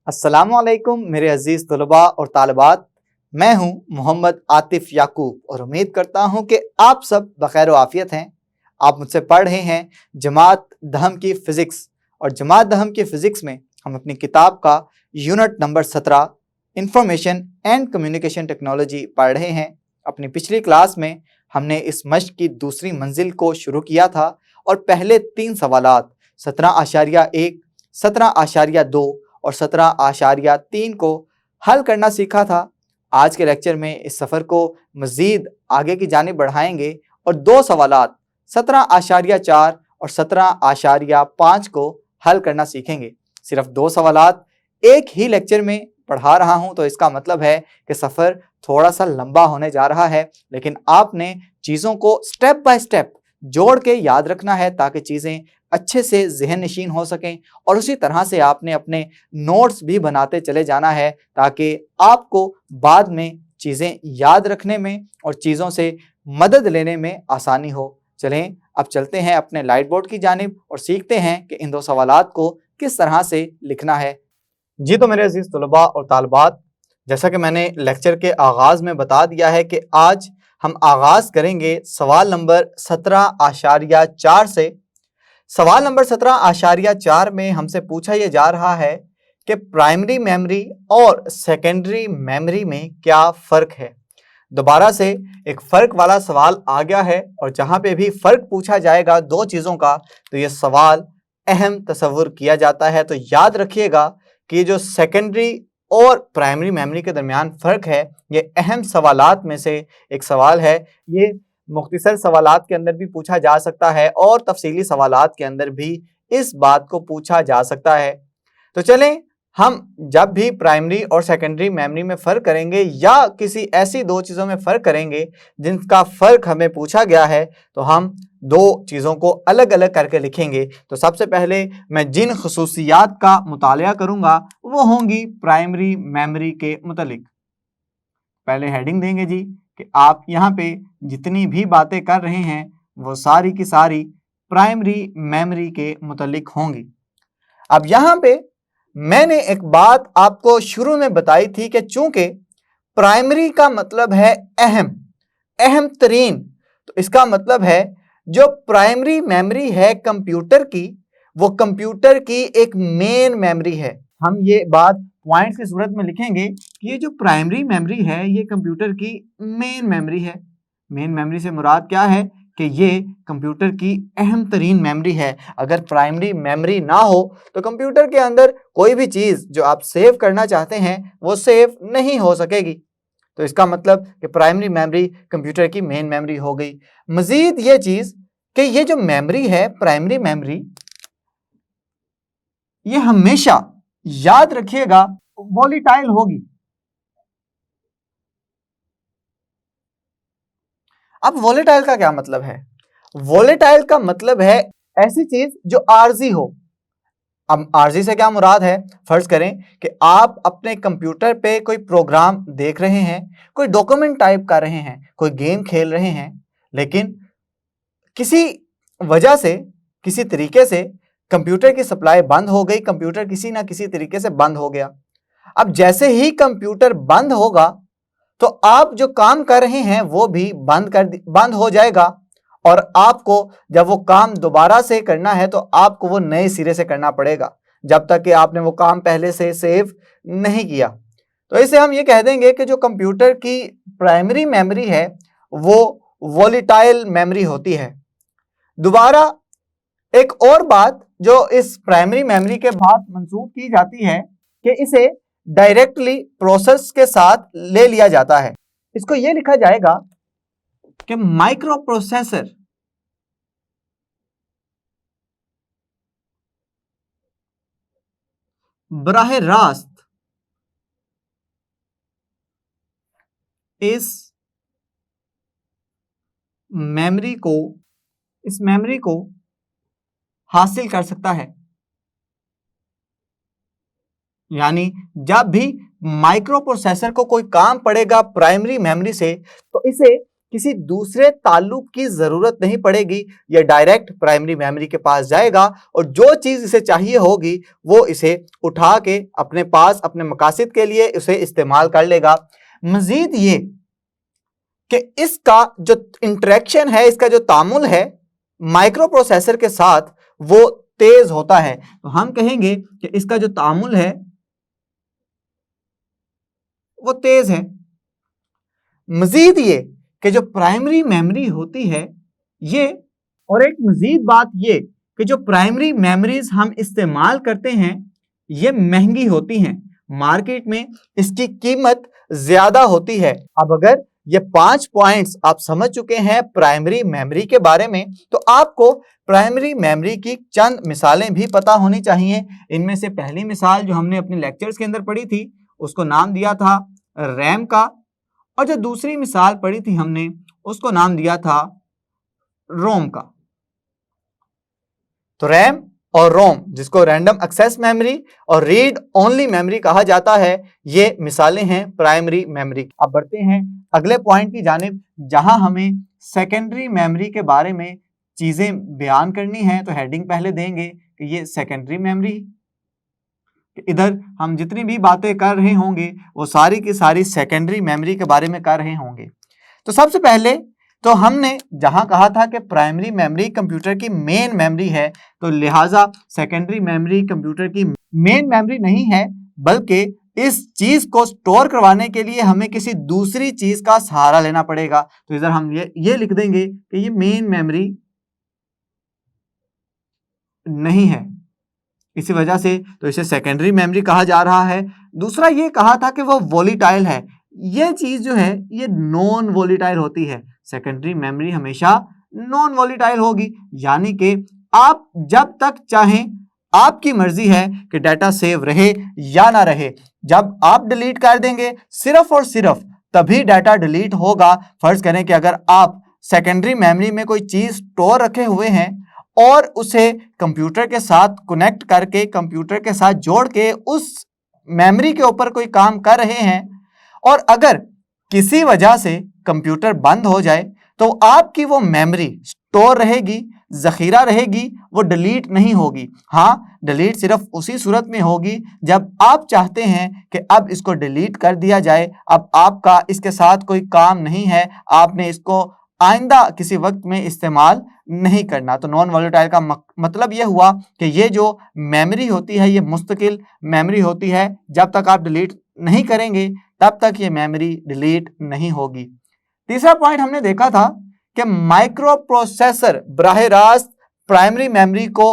अस्सलामुअलैकुम मेरे अजीज़ तलबा और तालिबात। मैं हूं मोहम्मद आतिफ याकूब और उम्मीद करता हूं कि आप सब बखैर आफियत हैं। आप मुझसे पढ़ रहे हैं जमात दहम की फ़िज़िक्स और जमात दहम की फ़िज़िक्स में हम अपनी किताब का unit number 17 information and communication technology पढ़ रहे हैं। अपनी पिछली क्लास में हमने इस मश्क की दूसरी मंजिल को शुरू किया था और पहले 3 सवालात 17.1, 17.2 और 17.3 को हल करना सीखा था। आज के लेक्चर में इस सफ़र को मज़ीद आगे की जानिब बढ़ाएंगे और 2 सवालात 17.4 और 17.5 को हल करना सीखेंगे। सिर्फ 2 सवालात एक ही लेक्चर में पढ़ा रहा हूं तो इसका मतलब है कि सफ़र थोड़ा सा लंबा होने जा रहा है, लेकिन आपने चीज़ों को स्टेप बाय स्टेप जोड़ के याद रखना है ताकि चीज़ें अच्छे से ज़हन नशीन हो सकें। और उसी तरह से आपने अपने नोट्स भी बनाते चले जाना है ताकि आपको बाद में चीज़ें याद रखने में और चीज़ों से मदद लेने में आसानी हो। चलें अब चलते हैं अपने लाइट बोर्ड की जानिब और सीखते हैं कि इन 2 सवालात को किस तरह से लिखना है। जी तो मेरे अजीज़ तलबा और तालिबात, जैसा कि मैंने लेक्चर के आगाज़ में बता दिया है कि आज हम आगाज़ करेंगे सवाल नंबर 17.4 से। सवाल नंबर 17.4 में हमसे पूछा यह जा रहा है कि प्राइमरी मेमोरी और सेकेंडरी मेमोरी में क्या फ़र्क है। दोबारा से एक फ़र्क वाला सवाल आ गया है और जहाँ पे भी फ़र्क पूछा जाएगा 2 चीज़ों का तो ये सवाल अहम तस्वुर किया जाता है। तो याद रखिएगा कि जो सेकेंडरी और प्राइमरी मेमोरी के दरमियान फ़र्क है ये अहम सवालात में से एक सवाल है। ये मुख्तसर सवालात के अंदर भी पूछा जा सकता है और तफसीली सवालात के अंदर भी इस बात को पूछा जा सकता है। तो चलें हम जब भी प्राइमरी और सेकेंडरी मेमोरी में फ़र्क करेंगे या किसी ऐसी 2 चीज़ों में फ़र्क करेंगे जिनका फ़र्क हमें पूछा गया है तो हम 2 चीज़ों को अलग अलग करके लिखेंगे। तो सबसे पहले मैं जिन खसूसियात का मुतालिया करूँगा वो होंगी प्राइमरी मेमोरी के मुतल्लिक। पहले हेडिंग देंगे जी कि आप यहाँ पे जितनी भी बातें कर रहे हैं वो सारी की सारी प्राइमरी मेमोरी के मुतल्लिक होंगी। अब यहाँ पे मैंने एक बात आपको शुरू में बताई थी कि चूंकि प्राइमरी का मतलब है अहम तरीन, तो इसका मतलब है जो प्राइमरी मेमोरी है कंप्यूटर की वो कंप्यूटर की एक मेन मेमोरी है। हम ये बात पॉइंट्स की सूरत में लिखेंगे कि ये जो प्राइमरी मेमोरी है ये कंप्यूटर की मेन मेमोरी है। मेन मेमोरी से मुराद क्या है कि ये कंप्यूटर की अहम तरीन मेमोरी है। अगर प्राइमरी मेमोरी ना हो तो कंप्यूटर के अंदर कोई भी चीज़ जो आप सेव करना चाहते हैं वो सेव नहीं हो सकेगी। तो इसका मतलब कि प्राइमरी मेमोरी कंप्यूटर की मेन मेमोरी हो गई। मज़ीद ये चीज़ कि ये जो मेमोरी है प्राइमरी मेमोरी ये हमेशा याद रखिएगा वॉलेटाइल होगी। अब वॉलेटाइल का क्या मतलब है? वॉलेटाइल का मतलब है ऐसी चीज जो आर्जी हो। अब आर्जी से क्या मुराद है? फर्ज करें कि आप अपने कंप्यूटर पे कोई प्रोग्राम देख रहे हैं, कोई डॉक्यूमेंट टाइप कर रहे हैं, कोई गेम खेल रहे हैं, लेकिन किसी वजह से किसी तरीके से कंप्यूटर की सप्लाई बंद हो गई, कंप्यूटर किसी ना किसी तरीके से बंद हो गया। अब जैसे ही कंप्यूटर बंद होगा तो आप जो काम कर रहे हैं वो भी बंद हो जाएगा और आपको जब वो काम दोबारा से करना है तो आपको वो नए सिरे से करना पड़ेगा जब तक कि आपने वो काम पहले से सेव नहीं किया। तो इसे हम ये कह देंगे कि जो कंप्यूटर की प्राइमरी मेमोरी है वो वॉलेटाइल मेमोरी होती है। दोबारा एक और बात जो इस प्राइमरी मेमोरी के बाद मंसूब की जाती है कि इसे डायरेक्टली प्रोसेस के साथ ले लिया जाता है। इसको यह लिखा जाएगा कि माइक्रो प्रोसेसर बराह रास्त इस मेमोरी को हासिल कर सकता है। यानी जब भी माइक्रो प्रोसेसर को कोई काम पड़ेगा प्राइमरी मेमोरी से तो इसे किसी दूसरे ताल्लुक की जरूरत नहीं पड़ेगी, यह डायरेक्ट प्राइमरी मेमोरी के पास जाएगा और जो चीज इसे चाहिए होगी वो इसे उठा के अपने पास अपने मकासद के लिए उसे इस्तेमाल कर लेगा। मजीद ये कि इसका जो इंटरेक्शन है, इसका जो तामुल है माइक्रो प्रोसेसर के साथ वो तेज होता है। तो हम कहेंगे कि इसका जो तामुल है वो तेज है। मजीद ये कि जो प्राइमरी मेमोरी होती है ये, और एक मजीद बात ये कि जो प्राइमरी मेमोरीज हम इस्तेमाल करते हैं ये महंगी होती हैं, मार्केट में इसकी कीमत ज्यादा होती है। अब अगर ये 5 पॉइंट्स आप समझ चुके हैं प्राइमरी मेमोरी के बारे में, तो आपको प्राइमरी मेमोरी की चंद मिसालें भी पता होनी चाहिए। इनमें से पहली मिसाल जो हमने अपने लेक्चर्स के अंदर पढ़ी थी उसको नाम दिया था रैम का, और जो दूसरी मिसाल पढ़ी थी हमने उसको नाम दिया था रोम का। तो रैम और रोम, जिसको रैंडम एक्सेस मेमोरी और रीड ओनली मेमोरी कहा जाता है, ये मिसालें हैं प्राइमरी मेमोरी। अब बढ़ते हैं अगले पॉइंट की जानिब, जहां हमें सेकेंडरी मेमोरी के बारे में चीजें बयान करनी है। तो हेडिंग पहले देंगे कि ये सेकेंडरी मेमोरी, इधर हम जितनी भी बातें कर रहे होंगे वो सारी की सारी सेकेंडरी मेमोरी के बारे में कर रहे होंगे। तो सबसे पहले तो हमने जहां कहा था कि प्राइमरी मेमोरी कंप्यूटर की मेन मेमोरी है, तो लिहाजा सेकेंडरी मेमोरी कंप्यूटर की मेन मेमोरी नहीं है, बल्कि इस चीज को स्टोर करवाने के लिए हमें किसी दूसरी चीज का सहारा लेना पड़ेगा। तो इधर हम ये लिख देंगे कि ये मेन मेमोरी नहीं है, इसी वजह से तो इसे सेकेंडरी मेमोरी कहा जा रहा है। दूसरा ये कहा था कि वो वोलेटाइल है, ये चीज जो है ये नॉन वोलेटाइल होती है। सेकेंडरी मेमोरी हमेशा नॉन वोलेटाइल होगी, यानी कि आप जब तक चाहें आपकी मर्जी है कि डाटा सेव रहे या ना रहे। जब आप डिलीट कर देंगे सिर्फ और सिर्फ तभी डाटा डिलीट होगा। फर्ज करें कि अगर आप सेकेंडरी मेमोरी में कोई चीज स्टोर रखे हुए हैं और उसे कंप्यूटर के साथ कनेक्ट करके कंप्यूटर के साथ जोड़ के उस मेमोरी के ऊपर कोई काम कर रहे हैं, और अगर किसी वजह से कंप्यूटर बंद हो जाए तो आपकी वो मेमोरी स्टोर रहेगी, जखीरा रहेगी, वो डिलीट नहीं होगी। हाँ, डिलीट सिर्फ उसी सूरत में होगी जब आप चाहते हैं कि अब इसको डिलीट कर दिया जाए, अब आपका इसके साथ कोई काम नहीं है, आपने इसको आइंदा किसी वक्त में इस्तेमाल नहीं करना। तो नॉन वोलेटाइल का मतलब यह हुआ कि ये जो मेमोरी होती है ये मुस्तकिल मेमोरी होती है, जब तक आप डिलीट नहीं करेंगे तब तक ये मेमोरी डिलीट नहीं होगी। तीसरा पॉइंट हमने देखा था कि माइक्रो प्रोसेसर बराह रास्त प्राइमरी मेमोरी को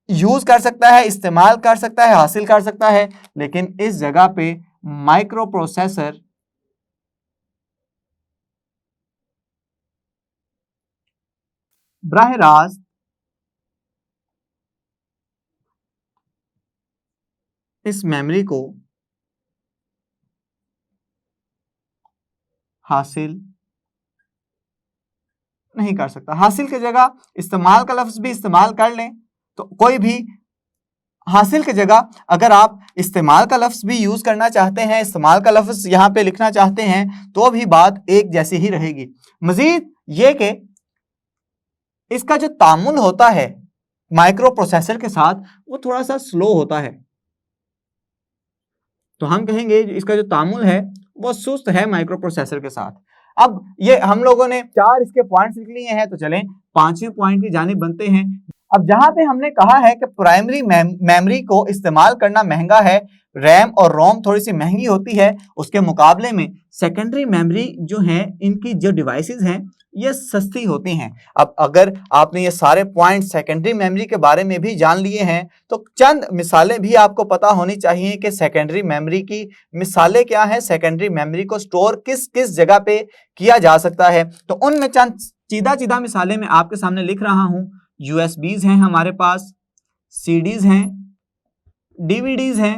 यूज कर सकता है, इस्तेमाल कर सकता है, हासिल कर सकता है, लेकिन इस जगह पे माइक्रो प्रोसेसर बराह रास्त इस मेमोरी को हासिल नहीं कर सकता। हासिल की जगह इस्तेमाल का लफ्ज भी इस्तेमाल कर लें तो कोई भी, हासिल की जगह अगर आप इस्तेमाल का लफ्ज भी यूज करना चाहते हैं, इस्तेमाल का लफ्ज यहां पे लिखना चाहते हैं, तो भी बात एक जैसी ही रहेगी। मजीद ये कि इसका जो तामुल होता है माइक्रो प्रोसेसर के साथ वो थोड़ा सा स्लो होता है। तो हम कहेंगे इसका जो तामुल है वो सुस्त है माइक्रो प्रोसेसर के साथ। अब ये हम लोगों ने 4 इसके पॉइंट्स लिख लिए हैं, तो चलें 5वें पॉइंट की जानिब बनते हैं। अब जहां पे हमने कहा है कि प्राइमरी मेमोरी को इस्तेमाल करना महंगा है, रैम और रोम थोड़ी सी महंगी होती है, उसके मुकाबले में सेकेंडरी मेमोरी जो है इनकी जो डिवाइसेस हैं ये सस्ती होती हैं। अब अगर आपने ये सारे पॉइंट सेकेंडरी मेमोरी के बारे में भी जान लिए हैं तो चंद मिसालें भी आपको पता होनी चाहिए कि सेकेंडरी मेमोरी की मिसालें क्या हैं, सेकेंडरी मेमोरी को स्टोर किस किस जगह पे किया जा सकता है। तो उनमें चंद सीधा सीधा मिसालें मैं आपके सामने लिख रहा हूं। यूएसबीज हैं हमारे पास, सीडीज हैं, डीवीडीज हैं,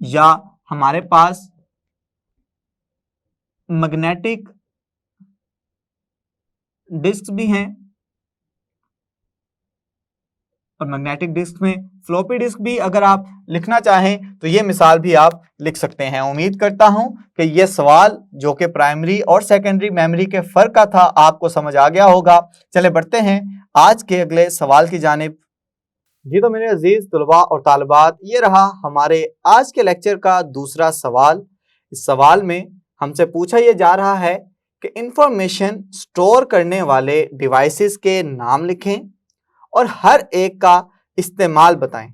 या हमारे पास मैग्नेटिक डिस्क भी हैं, और मैग्नेटिक डिस्क में फ्लॉपी डिस्क भी अगर आप लिखना चाहें तो ये मिसाल भी आप लिख सकते हैं। उम्मीद करता हूं कि ये सवाल जो कि प्राइमरी और सेकेंडरी मेमोरी के फर्क का था आपको समझ आ गया होगा। चले बढ़ते हैं आज के अगले सवाल की जानिब। जी तो मेरे अजीज तलबा और तालिबात, ये रहा हमारे आज के लेक्चर का दूसरा सवाल। इस सवाल में हमसे पूछा यह जा रहा है कि इंफॉर्मेशन स्टोर करने वाले डिवाइसेस के नाम लिखें और हर एक का इस्तेमाल बताएं।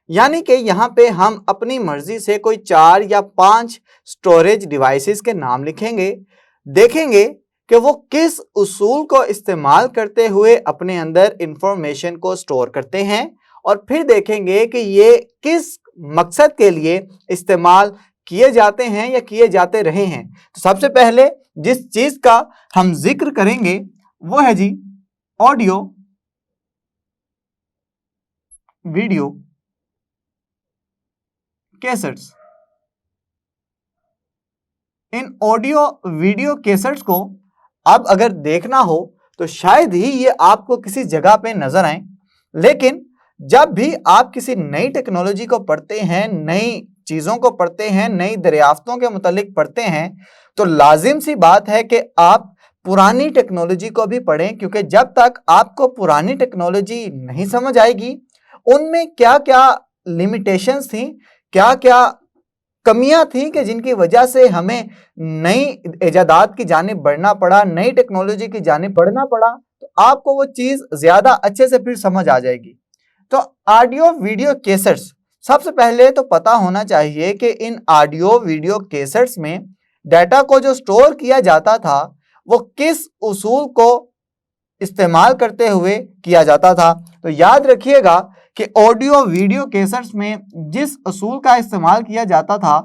यानी कि यहाँ पे हम अपनी मर्जी से कोई 4 या 5 स्टोरेज डिवाइसेस के नाम लिखेंगे, देखेंगे कि वो किस उसूल को इस्तेमाल करते हुए अपने अंदर इंफॉर्मेशन को स्टोर करते हैं और फिर देखेंगे कि ये किस मकसद के लिए इस्तेमाल किए जाते हैं या किए जाते रहे हैं। तो सबसे पहले जिस चीज का हम जिक्र करेंगे वो है जी ऑडियो वीडियो कैसेट्स। इन ऑडियो वीडियो कैसेट्स को अब अगर देखना हो तो शायद ही ये आपको किसी जगह पे नजर आए, लेकिन जब भी आप किसी नई टेक्नोलॉजी को पढ़ते हैं, नई चीजों को पढ़ते हैं, नई दरियाफ्तों के मुतालिक पढ़ते हैं, तो लाजिम सी बात है कि आप पुरानी टेक्नोलॉजी को भी पढ़ें, क्योंकि जब तक आपको पुरानी टेक्नोलॉजी नहीं समझ आएगी, उनमें क्या क्या लिमिटेशंस थी, क्या क्या कमियां थी कि जिनकी वजह से हमें नई इजादात की जानिब बढ़ना पड़ा, नई टेक्नोलॉजी की जानिब बढ़ना पड़ा, तो आपको वो चीज ज्यादा अच्छे से फिर समझ आ जाएगी। तो ऑडियो वीडियो कैसेट्स, सबसे पहले तो पता होना चाहिए कि इन ऑडियो वीडियो कैसेट्स में डाटा को जो स्टोर किया जाता था वो किस उसूल को इस्तेमाल करते हुए किया जाता था। तो याद रखिएगा कि ऑडियो वीडियो कैसेट्स में जिस असूल का इस्तेमाल किया जाता था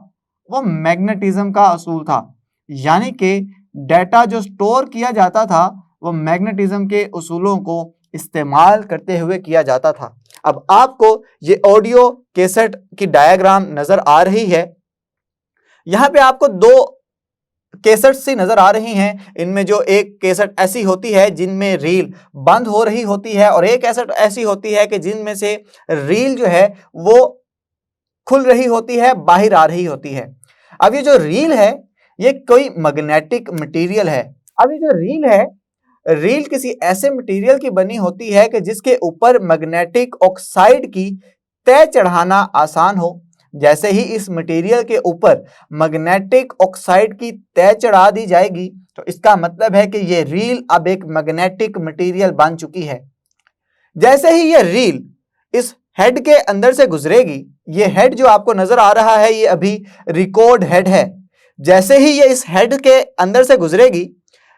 वो मैग्नेटिज्म का असूल था, यानी कि डाटा जो स्टोर किया जाता था वो मैग्नेटिज्म के उसूलों को इस्तेमाल करते हुए किया जाता था। अब आपको ये ऑडियो कैसेट की डायग्राम नजर आ रही है। यहाँ पे आपको 2 कैसेट सी नजर आ रही हैं। इनमें जो एक कैसेट ऐसी होती है जिनमें रील बंद हो रही होती है और एक कैसेट ऐसी होती है कि जिनमें से रील जो है वो खुल रही होती है, बाहर आ रही होती है। अब ये जो रील है ये कोई मैग्नेटिक मटेरियल है। अब ये जो रील है, रील किसी ऐसे मटेरियल की बनी होती है कि जिसके ऊपर मैग्नेटिक ऑक्साइड की तय चढ़ाना आसान हो। जैसे ही इस मटेरियल के ऊपर मैग्नेटिक ऑक्साइड की तय चढ़ा दी जाएगी तो इसका मतलब है कि ये रील अब एक मैग्नेटिक मटेरियल बन चुकी है। जैसे ही ये रील इस हेड के अंदर से गुजरेगी, ये हेड जो आपको नजर आ रहा है ये अभी रिकॉर्ड हेड है, जैसे ही ये इस हेड के अंदर से गुजरेगी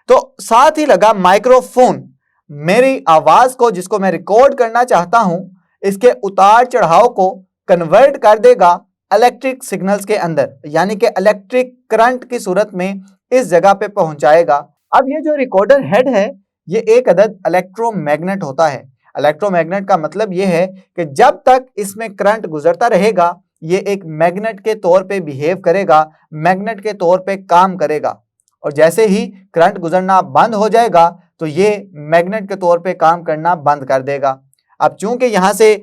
तो साथ ही लगा माइक्रोफोन मेरी आवाज को, जिसको मैं रिकॉर्ड करना चाहता हूं, इसके उतार चढ़ाव को कन्वर्ट कर देगा इलेक्ट्रिक सिग्नल्स के अंदर, यानी कि इलेक्ट्रिक करंट की सूरत में इस जगह पे पहुंचाएगा। अब ये जो रिकॉर्डर हेड है ये एक अदद इलेक्ट्रोमैग्नेट होता है। इलेक्ट्रोमैग्नेट का मतलब ये है कि जब तक इसमें करंट गुजरता रहेगा ये एक मैग्नेट के तौर पे बिहेव करेगा, मैग्नेट के तौर पे काम करेगा, और जैसे ही करंट गुजरना बंद हो जाएगा तो ये मैग्नेट के तौर पे काम करना बंद कर देगा। अब चूंकि यहाँ से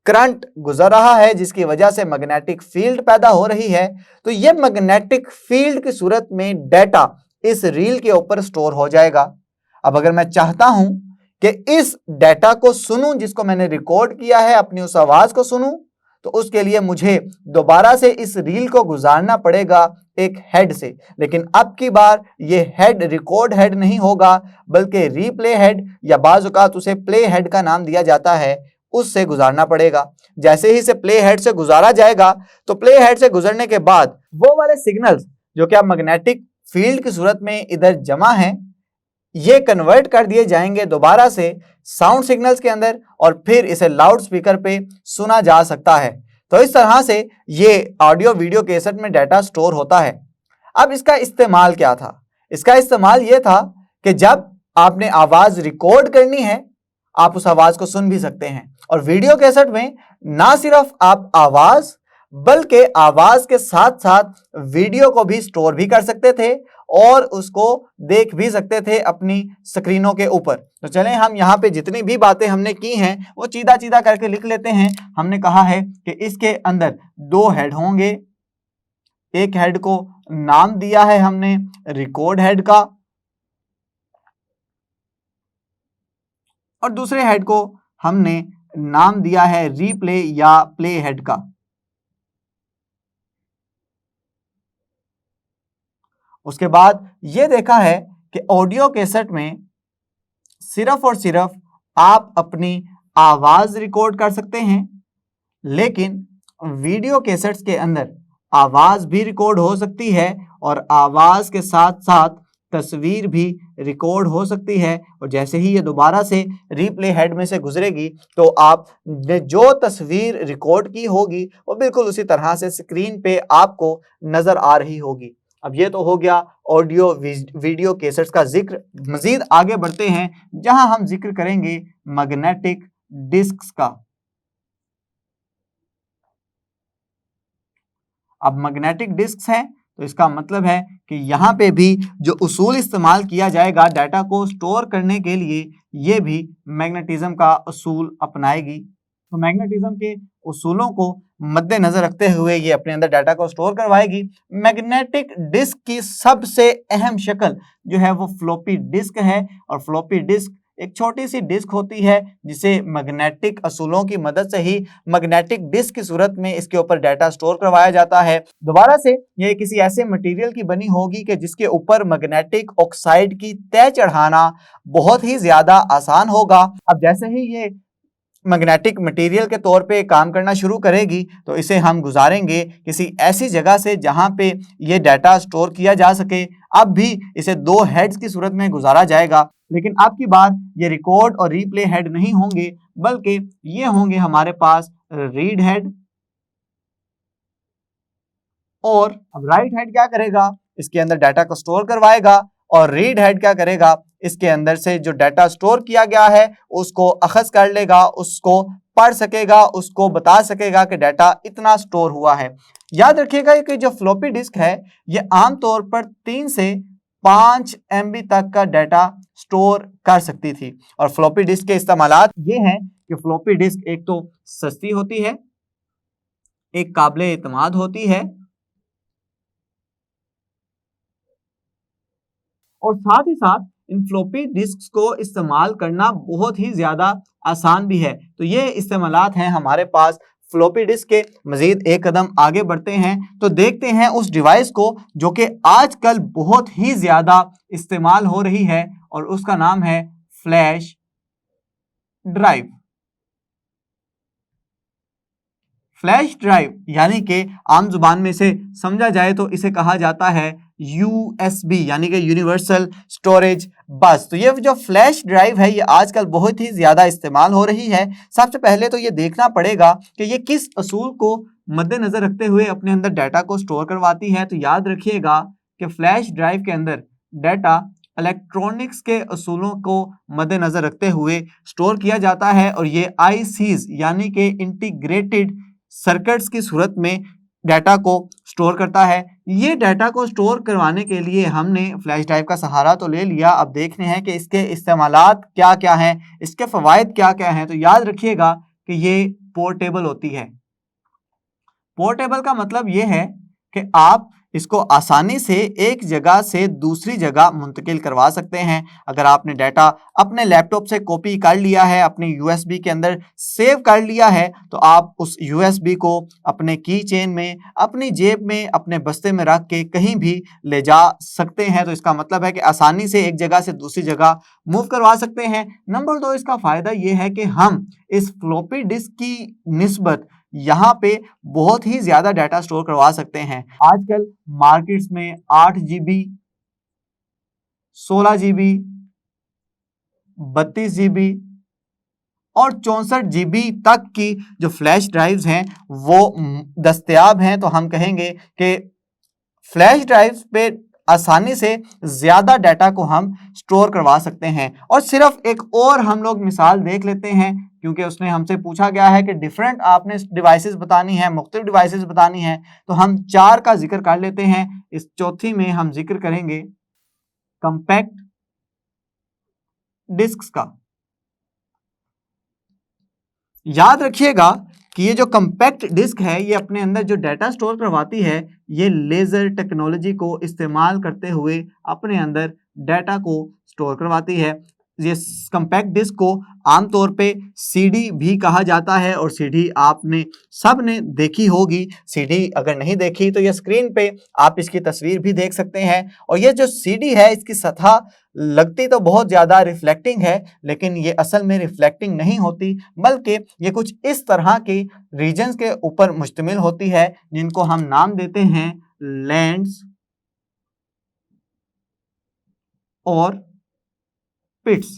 करंट गुजर रहा है जिसकी वजह से मैग्नेटिक फील्ड पैदा हो रही है, तो ये मैग्नेटिक फील्ड की सूरत में डाटा इस रील के ऊपर स्टोर हो जाएगा। अब अगर मैं चाहता हूं कि इस डाटा को सुनूं जिसको मैंने रिकॉर्ड किया है, अपनी उस आवाज को सुनूं, तो उसके लिए मुझे दोबारा से इस रील को गुजारना पड़ेगा एक हेड से। लेकिन अब की बार ये हेड रिकॉर्ड हेड नहीं होगा बल्कि रीप्ले हेड या बाज़ औक़ात उसे प्ले हेड का नाम दिया जाता है, उससे गुजारना पड़ेगा। जैसे ही से प्ले हेड से गुजारा जाएगा तो प्ले हेड से गुजरने के बाद वो वाले सिग्नल्स जो कि अब मैग्नेटिक फील्ड की सूरत में इधर जमा हैं, ये कन्वर्ट कर दिए जाएंगे दोबारा से साउंड सिग्नल्स के अंदर और फिर इसे लाउड स्पीकर पे सुना जा सकता है। तो इस तरह से ये ऑडियो वीडियो कैसेट में डाटा स्टोर होता है। अब इसका इस्तेमाल क्या था? इसका इस्तेमाल ये था कि जब आपने आवाज रिकॉर्ड करनी है आप उस आवाज को सुन भी सकते हैं, और वीडियो कैसेट में ना सिर्फ आप आवाज बल्कि आवाज के साथ साथ वीडियो को भी स्टोर भी कर सकते थे और उसको देख भी सकते थे अपनी स्क्रीनों के ऊपर। तो चलें हम यहाँ पे जितनी भी बातें हमने की हैं वो सीधा सीधा करके लिख लेते हैं। हमने कहा है कि इसके अंदर 2 हेड होंगे, एक हेड को नाम दिया है हमने रिकॉर्ड हेड का और दूसरे हेड को हमने नाम दिया है रीप्ले या प्ले हेड का। उसके बाद ये देखा है कि ऑडियो कैसेट में सिर्फ और सिर्फ आप अपनी आवाज रिकॉर्ड कर सकते हैं, लेकिन वीडियो कैसेट्स के अंदर आवाज भी रिकॉर्ड हो सकती है और आवाज के साथ साथ तस्वीर भी रिकॉर्ड हो सकती है। और जैसे ही ये दोबारा से रीप्ले हेड में से गुजरेगी तो आपने जो तस्वीर रिकॉर्ड की होगी वो बिल्कुल उसी तरह से स्क्रीन पे आपको नजर आ रही होगी। अब ये तो हो गया ऑडियो वीडियो कैसेट्स का जिक्र। मजीद आगे बढ़ते हैं जहां हम जिक्र करेंगे मैग्नेटिक डिस्क्स का। अब मैग्नेटिक डिस्क्स हैं तो इसका मतलब है कि यहाँ पे भी जो उसूल इस्तेमाल किया जाएगा डाटा को स्टोर करने के लिए, ये भी मैग्नेटिज्म का उसूल अपनाएगी। तो मैग्नेटिज्म के उसूलों को मद्देनजर रखते हुए ये अपने अंदर डाटा को स्टोर करवाएगी। मैग्नेटिक डिस्क की सबसे अहम शक्ल जो है वो फ्लॉपी डिस्क है और फ्लॉपी डिस्क एक छोटी सी डिस्क होती है जिसे मैग्नेटिक असूलों की मदद से ही मैग्नेटिक डिस्क की सूरत में इसके ऊपर डाटा स्टोर करवाया जाता है। दोबारा से ये किसी ऐसे मटेरियल की बनी होगी कि जिसके ऊपर मैग्नेटिक ऑक्साइड की तय चढ़ाना बहुत ही ज्यादा आसान होगा। अब जैसे ही ये मैग्नेटिक मटेरियल के तौर पे काम करना शुरू करेगी तो इसे हम गुजारेंगे किसी ऐसी जगह से जहां पे ये डाटा स्टोर किया जा सके। अब भी इसे 2 हेड्स की सूरत में गुजारा जाएगा, लेकिन अब की बार ये रिकॉर्ड और रीप्ले हेड नहीं होंगे बल्कि ये होंगे हमारे पास रीड हेड। और अब राइट हेड क्या करेगा, इसके अंदर डाटा को स्टोर करवाएगा और रीड हेड क्या करेगा, इसके अंदर से जो डाटा स्टोर किया गया है उसको अखज़ कर लेगा, उसको पढ़ सकेगा, उसको बता सकेगा कि डाटा इतना स्टोर हुआ है। याद रखिएगा कि जो फ्लॉपी डिस्क है ये आमतौर पर 3 से 5 MB तक का डाटा स्टोर कर सकती थी। और फ्लॉपी डिस्क के इस्तेमालात ये हैं कि फ्लॉपी डिस्क एक तो सस्ती होती है, एक काबिले एतमाद होती है और साथ ही साथ इन फ्लॉपी डिस्क्स को इस्तेमाल करना बहुत ही ज्यादा आसान भी है। तो ये इस्तेमालात हैं हमारे पास फ्लॉपी डिस्क के। मजीद एक कदम आगे बढ़ते हैं तो देखते हैं उस डिवाइस को जो कि आजकल बहुत ही ज्यादा इस्तेमाल हो रही है और उसका नाम है फ्लैश ड्राइव। फ्लैश ड्राइव यानी कि आम जुबान में इसे समझा जाए तो इसे कहा जाता है USB यानी कि यूनिवर्सल स्टोरेज बस। तो ये जो फ्लैश ड्राइव है ये आजकल बहुत ही ज़्यादा इस्तेमाल हो रही है। सबसे पहले तो ये देखना पड़ेगा कि ये किस असूल को मद्देनज़र रखते हुए अपने अंदर डाटा को स्टोर करवाती है। तो याद रखिएगा कि फ्लैश ड्राइव के अंदर डाटा इलेक्ट्रॉनिक्स के असूलों को मद्देनज़र रखते हुए स्टोर किया जाता है और ये ICs यानी कि इंटीग्रेटेड सर्किट्स की सूरत में डाटा को स्टोर करता है। ये डाटा को स्टोर करवाने के लिए हमने फ्लैश ड्राइव का सहारा तो ले लिया, अब देखने हैं कि इसके इस्तेमालात क्या क्या हैं, इसके फ़वाइद क्या क्या हैं। तो याद रखिएगा कि ये पोर्टेबल होती है। पोर्टेबल का मतलब ये है कि आप इसको आसानी से एक जगह से दूसरी जगह मुंतकिल करवा सकते हैं। अगर आपने डाटा अपने लैपटॉप से कॉपी कर लिया है, अपने USB के अंदर सेव कर लिया है, तो आप उस USB को अपने की चेन में, अपनी जेब में, अपने बस्ते में रख के कहीं भी ले जा सकते हैं। तो इसका मतलब है कि आसानी से एक जगह से दूसरी जगह मूव करवा सकते हैं। नंबर 2, इसका फ़ायदा ये है कि हम इस फ्लॉपी डिस्क की निस्बत यहाँ पे बहुत ही ज्यादा डाटा स्टोर करवा सकते हैं। आजकल मार्केट्स में 8 GB, 16 GB, 32 GB और 64 GB तक की जो फ्लैश ड्राइव्स हैं वो दस्तयाब हैं। तो हम कहेंगे कि फ्लैश ड्राइव पे आसानी से ज्यादा डाटा को हम स्टोर करवा सकते हैं। और सिर्फ एक और हम लोग मिसाल देख लेते हैं, क्योंकि उसने हमसे पूछा गया है कि डिफरेंट आपने डिवाइसेस बतानी है, मुख्तलिफ डिवाइसेस बतानी है, तो हम 4 का जिक्र कर लेते हैं। इस चौथी में हम जिक्र करेंगे कंपैक्ट डिस्क्स का। याद रखिएगा कि ये जो कंपैक्ट डिस्क है ये अपने अंदर जो डाटा स्टोर करवाती है, ये लेजर टेक्नोलॉजी को इस्तेमाल करते हुए अपने अंदर डाटा को स्टोर करवाती है। ये कंपैक्ट डिस्क को आमतौर पे सीडी भी कहा जाता है, और सीडी आपने सब ने देखी होगी। सीडी अगर नहीं देखी तो ये स्क्रीन पे आप इसकी तस्वीर भी देख सकते हैं। और ये जो सीडी है इसकी सतह लगती तो बहुत ज़्यादा रिफ्लेक्टिंग है, लेकिन ये असल में रिफ्लेक्टिंग नहीं होती, बल्कि ये कुछ इस तरह के रीजन्स के ऊपर मुश्तमिल होती है जिनको हम नाम देते हैं लैंड्स और पिट्स।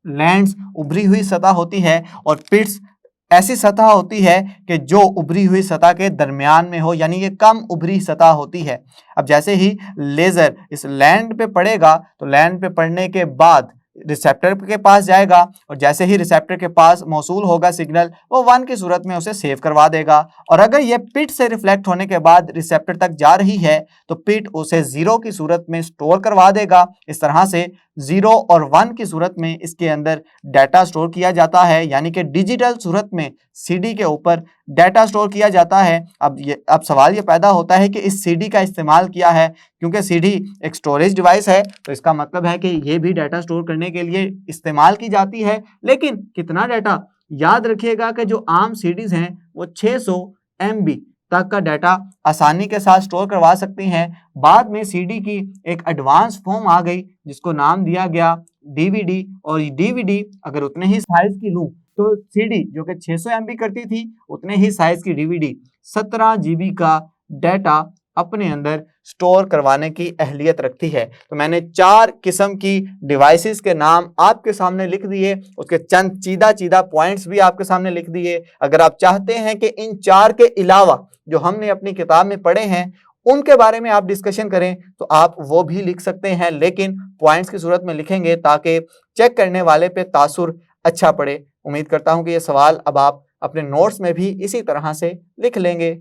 लैंड्स उभरी हुई सतह होती है और पिट्स ऐसी सतह होती है कि जो उभरी हुई सतह के दरमियान में हो, यानी ये कम उभरी सतह होती है। अब जैसे ही लेजर इस लैंड पे पड़ेगा तो लैंड पे पड़ने के बाद रिसेप्टर के पास जाएगा, और जैसे ही रिसेप्टर के पास मौसूल होगा सिग्नल, वो 1 की सूरत में उसे सेव करवा देगा। और अगर ये पिट से रिफ्लेक्ट होने के बाद रिसेप्टर तक जा रही है तो पिट उसे 0 की सूरत में स्टोर करवा देगा। इस तरह से 0 और 1 की सूरत में इसके अंदर डाटा स्टोर किया जाता है, यानी कि डिजिटल सूरत में सीडी के ऊपर डाटा स्टोर किया जाता है। अब सवाल ये पैदा होता है कि इस सीडी का इस्तेमाल किया है, क्योंकि सीडी एक स्टोरेज डिवाइस है तो इसका मतलब है कि ये भी डाटा स्टोर करने के लिए इस्तेमाल की जाती है। लेकिन कितना डाटा? याद रखिएगा कि जो आम सीडीज हैं वो 600 MB तक का डाटा आसानी के साथ स्टोर करवा सकती हैं। बाद में सीडी की एक एडवांस फॉर्म आ गई जिसको नाम दिया गया डीवीडी, और डीवीडी अगर उतने ही साइज की लूं तो सीडी जो कि 600 MB करती थी, उतने ही साइज की डीवीडी 17 GB का डाटा अपने अंदर स्टोर करवाने की अहलियत रखती है। तो मैंने 4 किस्म की डिवाइसेस के नाम आपके सामने लिख दिए, उसके चंद चीदा पॉइंट्स भी आपके सामने लिख दिए। अगर आप चाहते हैं कि इन 4 के अलावा जो हमने अपनी किताब में पढ़े हैं उनके बारे में आप डिस्कशन करें तो आप वो भी लिख सकते हैं, लेकिन पॉइंट्स की सूरत में लिखेंगे ताकि चेक करने वाले पे तासुर अच्छा पड़े। उम्मीद करता हूं कि ये सवाल अब आप अपने नोट्स में भी इसी तरह से लिख लेंगे।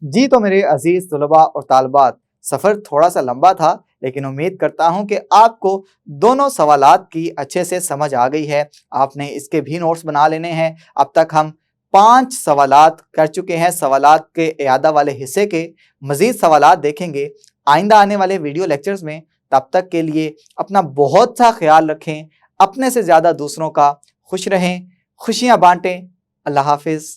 जी तो मेरे अजीज तलबा और तालबात, सफ़र थोड़ा सा लंबा था, लेकिन उम्मीद करता हूं कि आपको दोनों सवालात की अच्छे से समझ आ गई है। आपने इसके भी नोट्स बना लेने हैं। अब तक हम 5 सवालात कर चुके हैं। सवालात के इयादा वाले हिस्से के मज़ीद सवालात देखेंगे आइंदा आने वाले वीडियो लेक्चर्स में। तब तक के लिए अपना बहुत सा ख्याल रखें, अपने से ज़्यादा दूसरों का खुश रहें, खुशियाँ बांटें। अल्लाह हाफिज़।